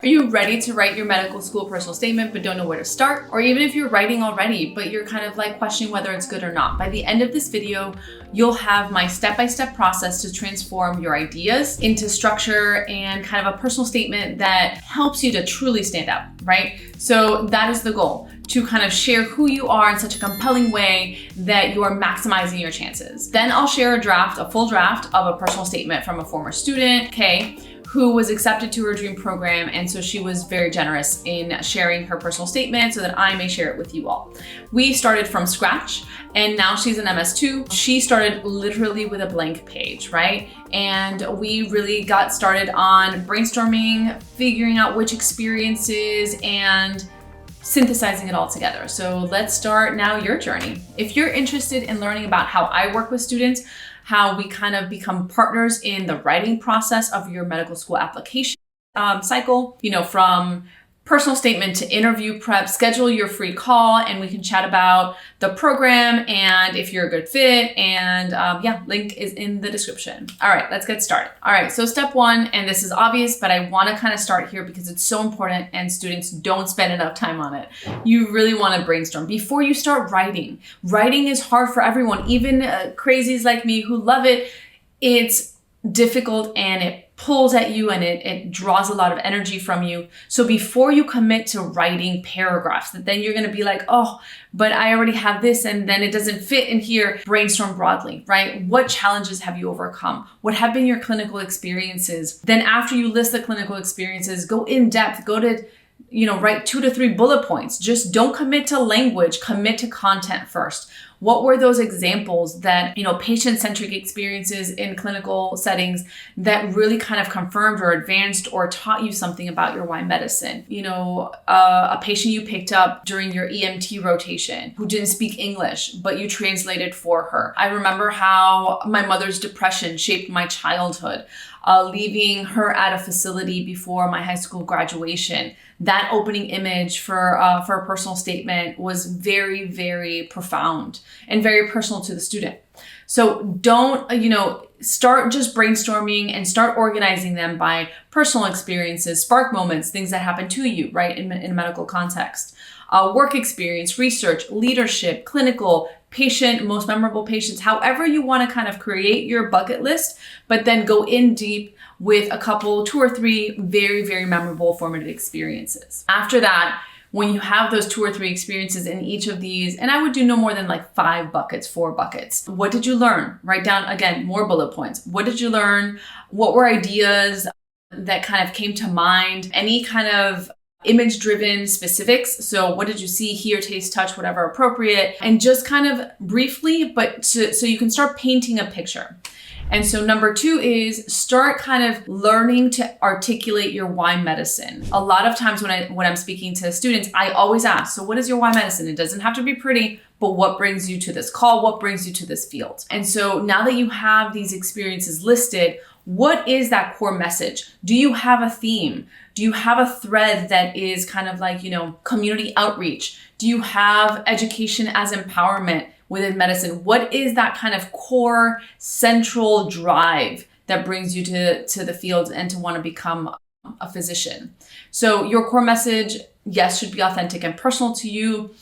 Are you ready to write your medical school personal statement but don't know where to start? Or even if you're writing already, but you're kind of like questioning whether it's good or not. By the end of this video, you'll have my step-by-step process to transform your ideas into structure and kind of a personal statement that helps you to truly stand out, right? So that is the goal, to kind of share who you are in such a compelling way that you are maximizing your chances. Then I'll share a full draft of a personal statement from a former student, Kay, who was accepted to her dream program. And so she was very generous in sharing her personal statement so that I may share it with you all. We started from scratch and now she's an MS2. She started literally with a blank page, right? And we really got started on brainstorming, figuring out which experiences and synthesizing it all together. So let's start now your journey. If you're interested in learning about how I work with students, how we kind of become partners in the writing process of your medical school application cycle, from personal statement to interview prep, schedule your free call and we can chat about the program and if you're a good fit. And link is in the description. All right, let's get started. All right, so step one, and this is obvious, but I want to kind of start here because it's so important and students don't spend enough time on it. You really want to brainstorm before you start writing. Writing is hard for everyone, even crazies like me who love it. It's difficult and it pulls at you and it draws a lot of energy from you. So before you commit to writing paragraphs that then you're going to be like, oh, but I already have this and then it doesn't fit in here, brainstorm broadly, right? What challenges have you overcome? What have been your clinical experiences? Then after you list the clinical experiences, go in depth, go to write 2 to 3 bullet points. Just don't commit to language, commit to content first. What were those examples that, patient-centric experiences in clinical settings that really kind of confirmed or advanced or taught you something about your why medicine? A patient you picked up during your EMT rotation who didn't speak English, but you translated for her. I remember how my mother's depression shaped my childhood. Leaving her at a facility before my high school graduation. That opening image for a personal statement was very, very profound and very personal to the student. So don't, start just brainstorming and start organizing them by personal experiences, spark moments, things that happen to you, right, in a medical context. Work experience, research, leadership, clinical, patient, most memorable patients, however you want to kind of create your bucket list, but then go in deep with a couple, 2 or 3 very, very memorable formative experiences. After that, when you have those 2 or 3 experiences in each of these, and I would do no more than like 5 buckets, 4 buckets. What did you learn? Write down, again, more bullet points. What did you learn? What were ideas that kind of came to mind? Any kind of image-driven specifics. So what did you see, hear, taste, touch, whatever appropriate, and just kind of briefly, but so you can start painting a picture. And so number 2 is start kind of learning to articulate your why medicine. A lot of times when I'm speaking to students, I always ask, so what is your why medicine? It doesn't have to be pretty, but what brings you to this call? What brings you to this field? And so now that you have these experiences listed, what is that core message? Do you have a theme? Do you have a thread that is kind of like, community outreach? Do you have education as empowerment within medicine? What is that kind of core central drive that brings you to the field and to want to become a physician? So your core message, yes, should be authentic and personal to you.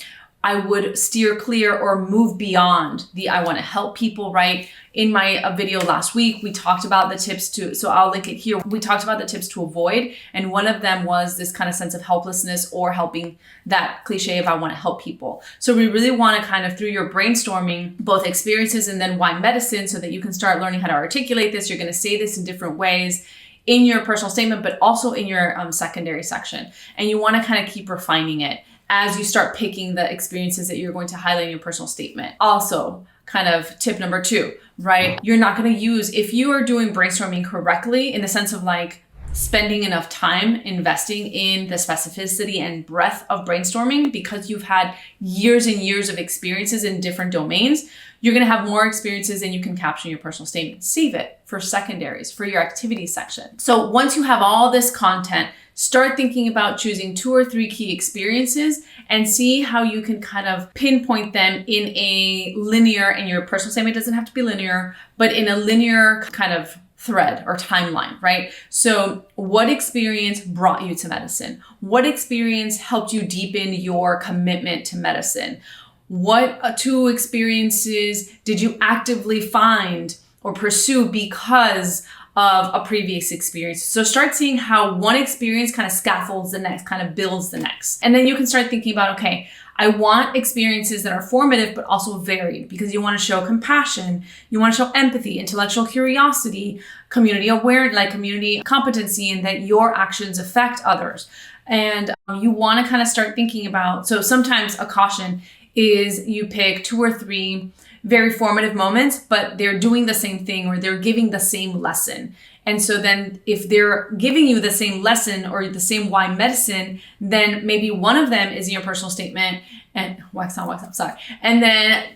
I would steer clear or move beyond the I want to help people, right? In my video last week, we talked about the tips so I'll link it here. We talked about the tips to avoid. And one of them was this kind of sense of helplessness or helping, that cliche of I want to help people. So we really want to kind of, through your brainstorming, both experiences and then why medicine, so that you can start learning how to articulate this. You're going to say this in different ways in your personal statement, but also in your secondary section. And you want to kind of keep refining it as you start picking the experiences that you're going to highlight in your personal statement. Also, kind of tip number 2, right? You're not going to use, if you are doing brainstorming correctly in the sense of like spending enough time investing in the specificity and breadth of brainstorming because you've had years and years of experiences in different domains, you're going to have more experiences than you can capture in your personal statement. Save it for secondaries, for your activity section. So once you have all this content, start thinking about choosing 2 or 3 key experiences and see how you can kind of pinpoint them in a linear, in your personal statement. It doesn't have to be linear, but in a linear kind of thread or timeline, right? So what experience brought you to medicine? What experience helped you deepen your commitment to medicine? What two experiences did you actively find or pursue because of a previous experience? So start seeing how one experience kind of scaffolds the next, kind of builds the next. And then you can start thinking about, okay, I want experiences that are formative, but also varied, because you want to show compassion, you want to show empathy, intellectual curiosity, community awareness, like community competency, and that your actions affect others. And you want to kind of start thinking about, so sometimes a caution is you pick 2 or 3 very formative moments, but they're doing the same thing or they're giving the same lesson. And so then if they're giving you the same lesson or the same why medicine, then maybe one of them is in your personal statement and wax on, sorry. And then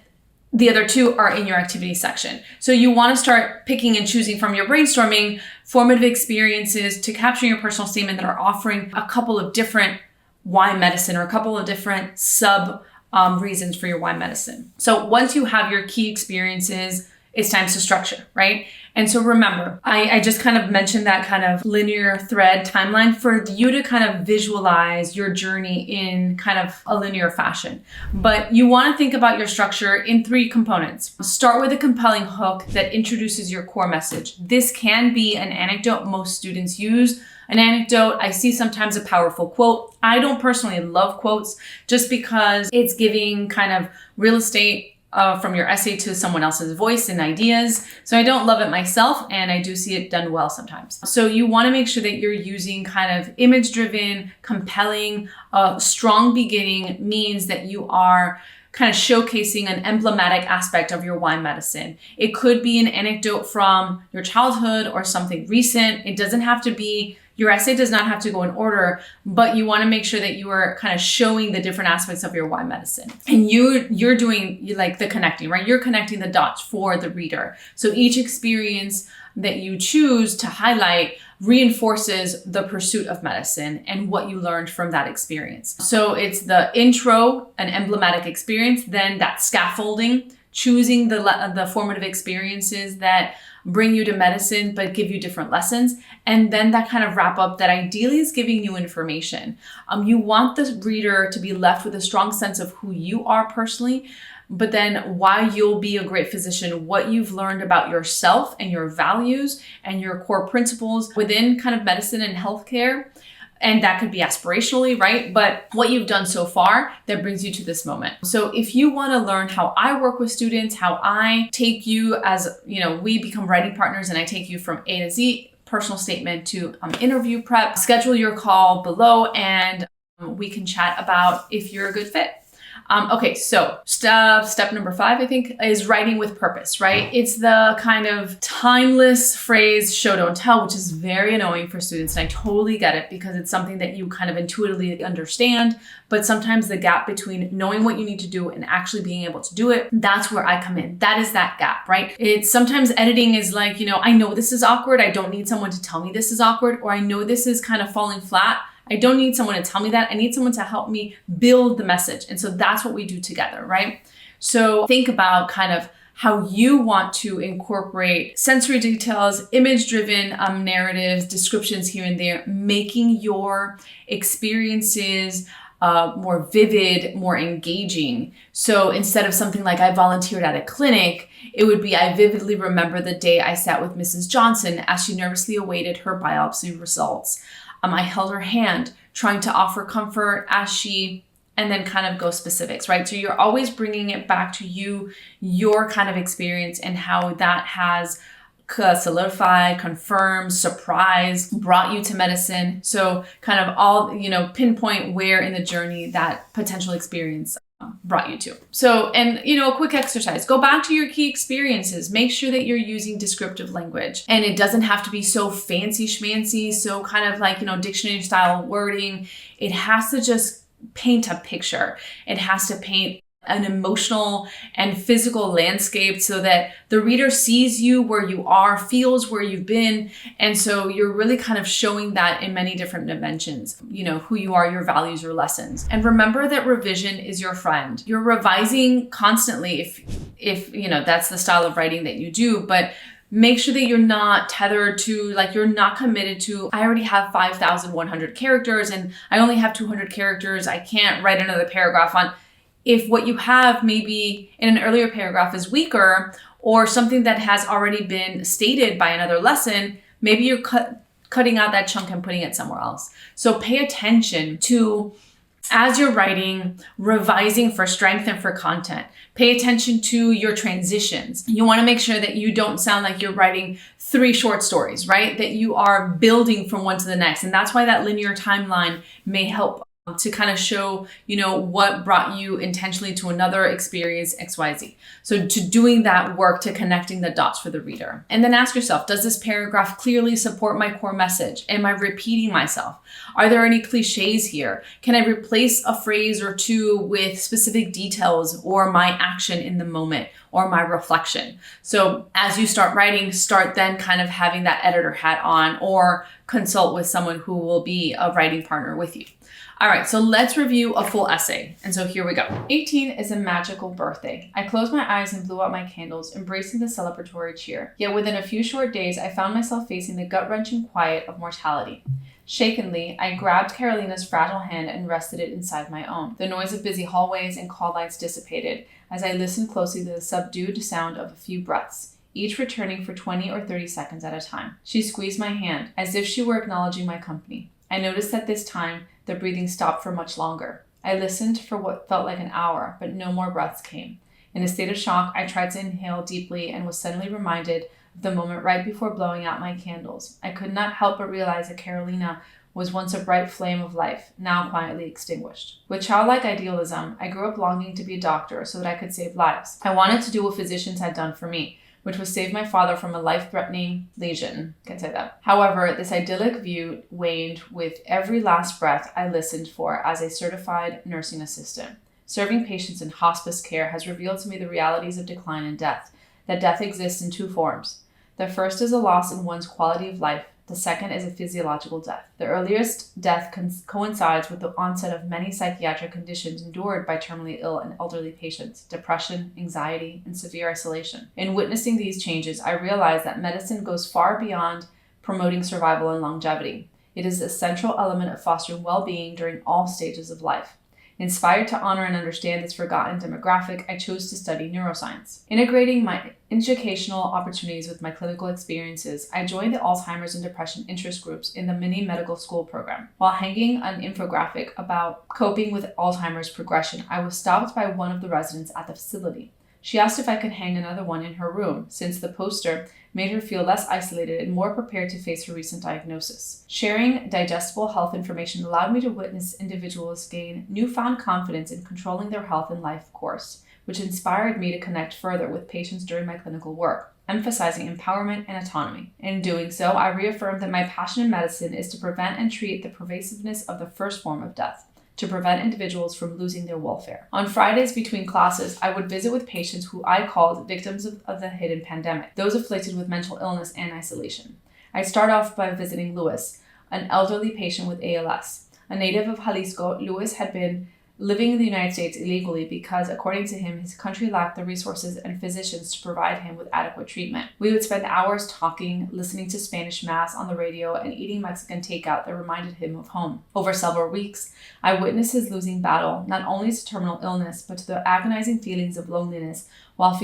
the other 2 are in your activity section. So you want to start picking and choosing from your brainstorming formative experiences to capture your personal statement that are offering a couple of different why medicine or a couple of different reasons for your why medicine. So once you have your key experiences, it's time to structure, right? And so remember, I just kind of mentioned that kind of linear thread timeline for you to kind of visualize your journey in kind of a linear fashion. But you want to think about your structure in 3 components. Start with a compelling hook that introduces your core message. This can be an anecdote most students use. An anecdote, I see sometimes a powerful quote. I don't personally love quotes just because it's giving kind of real estate from your essay to someone else's voice and ideas. So I don't love it myself, and I do see it done well sometimes. So you want to make sure that you're using kind of image-driven, compelling, strong beginning means that you are kind of showcasing an emblematic aspect of your why medicine. It could be an anecdote from your childhood or something recent. It doesn't have to be, your essay does not have to go in order, but you want to make sure that you are kind of showing the different aspects of your why medicine. And you're doing like the connecting, right? You're connecting the dots for the reader. So each experience that you choose to highlight reinforces the pursuit of medicine and what you learned from that experience. So it's the intro, an emblematic experience, then that scaffolding, choosing the formative experiences that bring you to medicine but give you different lessons, and then that kind of wrap up that ideally is giving you information. You want the reader to be left with a strong sense of who you are personally, but then why you'll be a great physician, what you've learned about yourself and your values and your core principles within kind of medicine and healthcare. And that could be aspirationally, right? But what you've done so far that brings you to this moment. So if you want to learn how I work with students, how I take you as, we become writing partners and I take you from A to Z, personal statement to interview prep, schedule your call below and we can chat about if you're a good fit. Okay, so step number 5, I think, is writing with purpose, right? It's the kind of timeless phrase, show, don't tell, which is very annoying for students. And I totally get it because it's something that you kind of intuitively understand, but sometimes the gap between knowing what you need to do and actually being able to do it, that's where I come in. That is that gap, right? It's sometimes editing is like, I know this is awkward. I don't need someone to tell me this is awkward, or I know this is kind of falling flat. I don't need someone to tell me that. I need someone to help me build the message. And so that's what we do together, right? So think about kind of how you want to incorporate sensory details, image-driven narratives, descriptions here and there, making your experiences more vivid, more engaging. So instead of something like I volunteered at a clinic, it would be I vividly remember the day I sat with Mrs. Johnson as she nervously awaited her biopsy results. I held her hand, trying to offer comfort as she, and then kind of go specifics, right? So you're always bringing it back to you, your kind of experience and how that has solidified, confirmed, surprised, brought you to medicine. So kind of all, pinpoint where in the journey that potential experience brought you to. So, and a quick exercise, go back to your key experiences, make sure that you're using descriptive language, and it doesn't have to be so fancy schmancy, so kind of like, dictionary style wording. It has to just paint a picture. It has to paint an emotional and physical landscape so that the reader sees you where you are, feels where you've been. And so you're really kind of showing that in many different dimensions, who you are, your values, your lessons. And remember that revision is your friend. You're revising constantly if that's the style of writing that you do, but Make sure that you're not tethered to, like, you're not committed to, I already have 5,100 characters and I only have 200 characters. I can't write another paragraph on. If what you have maybe in an earlier paragraph is weaker or something that has already been stated by another lesson, maybe you're cutting out that chunk and putting it somewhere else. So pay attention to, as you're writing, revising for strength and for content. Pay attention to your transitions. You want to make sure that you don't sound like you're writing 3 short stories, right? That you are building from one to the next. And that's why that linear timeline may help to kind of show, what brought you intentionally to another experience, XYZ. So to doing that work, to connecting the dots for the reader. And then ask yourself, does this paragraph clearly support my core message? Am I repeating myself? Are there any cliches here? Can I replace a phrase or two with specific details or my action in the moment or my reflection? So as you start writing, start then kind of having that editor hat on, or consult with someone who will be a writing partner with you. All right, so let's review a full essay. And so here we go. 18 is a magical birthday. I closed my eyes and blew out my candles, embracing the celebratory cheer. Yet within a few short days, I found myself facing the gut-wrenching quiet of mortality. Shakenly, I grabbed Carolina's fragile hand and rested it inside my own. The noise of busy hallways and call lights dissipated as I listened closely to the subdued sound of a few breaths, each returning for 20 or 30 seconds at a time. She squeezed my hand, as if she were acknowledging my company. I noticed that this time, the breathing stopped for much longer. I listened for what felt like an hour, but no more breaths came. In a state of shock, I tried to inhale deeply and was suddenly reminded of the moment right before blowing out my candles. I could not help but realize that Carolina was once a bright flame of life, now quietly extinguished. With childlike idealism, I grew up longing to be a doctor so that I could save lives. I wanted to do what physicians had done for me, which was save my father from a life-threatening lesion. Can't say that. However, this idyllic view waned with every last breath I listened for as a certified nursing assistant. Serving patients in hospice care has revealed to me the realities of decline and death, that death exists in 2 forms. The first is a loss in one's quality of life. The second is a physiological death. The earliest death coincides with the onset of many psychiatric conditions endured by terminally ill and elderly patients: depression, anxiety, and severe isolation. In witnessing these changes, I realized that medicine goes far beyond promoting survival and longevity. It is a central element of fostering well-being during all stages of life. Inspired to honor and understand this forgotten demographic, I chose to study neuroscience. Integrating my educational opportunities with my clinical experiences, I joined the Alzheimer's and depression interest groups in the mini medical school program. While hanging an infographic about coping with Alzheimer's progression, I was stopped by one of the residents at the facility. She asked if I could hang another one in her room, since the poster made her feel less isolated and more prepared to face her recent diagnosis. Sharing digestible health information allowed me to witness individuals gain newfound confidence in controlling their health and life course, which inspired me to connect further with patients during my clinical work, emphasizing empowerment and autonomy. In doing so, I reaffirmed that my passion in medicine is to prevent and treat the pervasiveness of the first form of death, to prevent individuals from losing their welfare. On Fridays between classes, I would visit with patients who I called victims of the hidden pandemic, those afflicted with mental illness and isolation. I'd start off by visiting Luis, an elderly patient with ALS. A native of Jalisco, Luis had been living in the United States illegally because, according to him, his country lacked the resources and physicians to provide him with adequate treatment. We would spend hours talking, listening to Spanish mass on the radio, and eating Mexican takeout that reminded him of home. Over several weeks, I witnessed his losing battle, not only to terminal illness, but to the agonizing feelings of loneliness while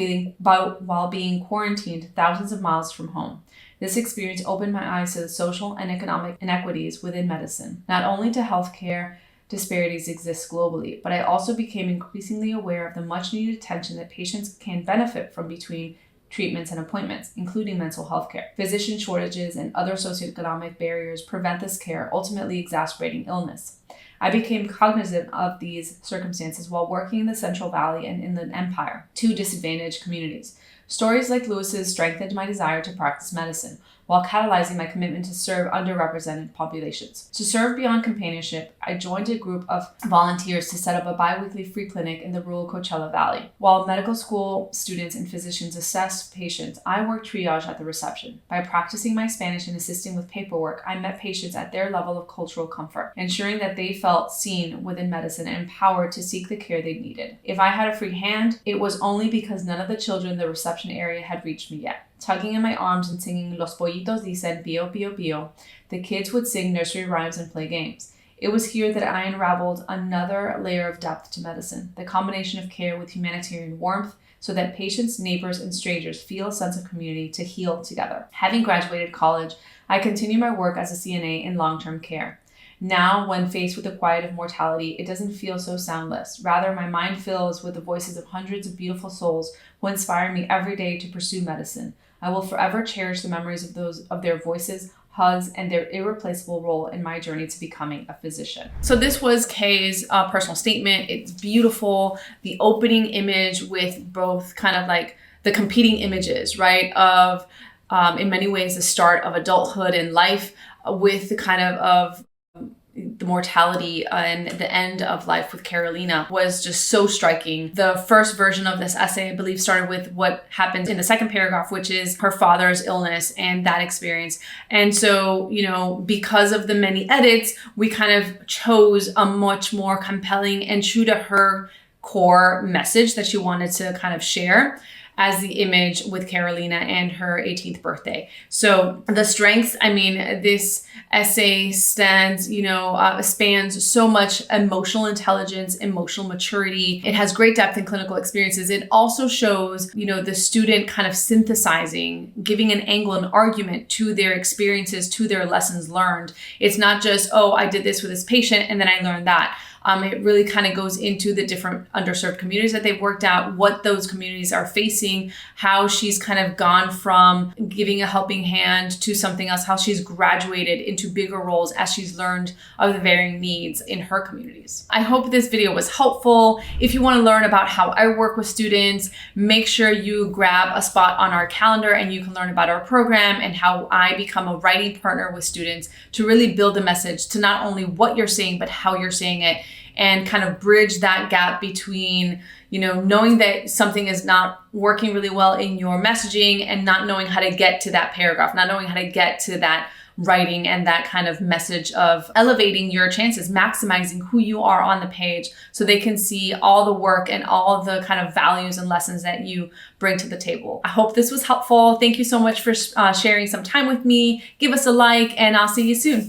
being quarantined thousands of miles from home. This experience opened my eyes to the social and economic inequities within medicine, not only to healthcare disparities exist globally, but I also became increasingly aware of the much-needed attention that patients can benefit from between treatments and appointments, including mental health care. Physician shortages and other socioeconomic barriers prevent this care, ultimately exacerbating illness. I became cognizant of these circumstances while working in the Central Valley and Inland Empire, 2 disadvantaged communities. Stories like Lewis's strengthened my desire to practice medicine, while catalyzing my commitment to serve underrepresented populations. To serve beyond companionship, I joined a group of volunteers to set up a bi-weekly free clinic in the rural Coachella Valley. While medical school students and physicians assessed patients, I worked triage at the reception. By practicing my Spanish and assisting with paperwork, I met patients at their level of cultural comfort, ensuring that they felt seen within medicine and empowered to seek the care they needed. If I had a free hand, it was only because none of the children in the reception reception area had reached me yet. Tugging in my arms and singing Los pollitos dicen pío, pío, pío, the kids would sing nursery rhymes and play games. It was here that I unraveled another layer of depth to medicine, the combination of care with humanitarian warmth, so that patients, neighbors, and strangers feel a sense of community to heal together. Having graduated college, I continue my work as a CNA in long-term care. Now, when faced with the quiet of mortality, it doesn't feel so soundless. Rather, my mind fills with the voices of hundreds of beautiful souls who inspire me every day to pursue medicine. I will forever cherish the memories of their voices, hugs, and their irreplaceable role in my journey to becoming a physician. So this was Kay's personal statement. It's beautiful. The opening image with both kind of like the competing images, right? Of, in many ways, the start of adulthood and life with the kind of the mortality and the end of life with Carolina was just so striking. The first version of this essay, I believe, started with what happened in the second paragraph, which is her father's illness and that experience. And so, you know, because of the many edits, we kind of chose a much more compelling and true to her core message that she wanted to kind of share as the image with Carolina and her 18th birthday. So the strengths, I mean, this essay spans so much emotional intelligence, emotional maturity. It has great depth in clinical experiences. It also shows, the student kind of synthesizing, giving an angle, an argument to their experiences, to their lessons learned. It's not just, oh, I did this with this patient and then I learned that. It really kind of goes into the different underserved communities that they've worked out, what those communities are facing, how she's kind of gone from giving a helping hand to something else, how she's graduated into bigger roles as she's learned of the varying needs in her communities. I hope this video was helpful. If you want to learn about how I work with students, make sure you grab a spot on our calendar and you can learn about our program and how I become a writing partner with students to really build a message to not only what you're saying, but how you're saying it, and kind of bridge that gap between, knowing that something is not working really well in your messaging and not knowing how to get to that paragraph, not knowing how to get to that writing and that kind of message of elevating your chances, maximizing who you are on the page so they can see all the work and all the kind of values and lessons that you bring to the table. I hope this was helpful. Thank you so much for sharing some time with me. Give us a like and I'll see you soon.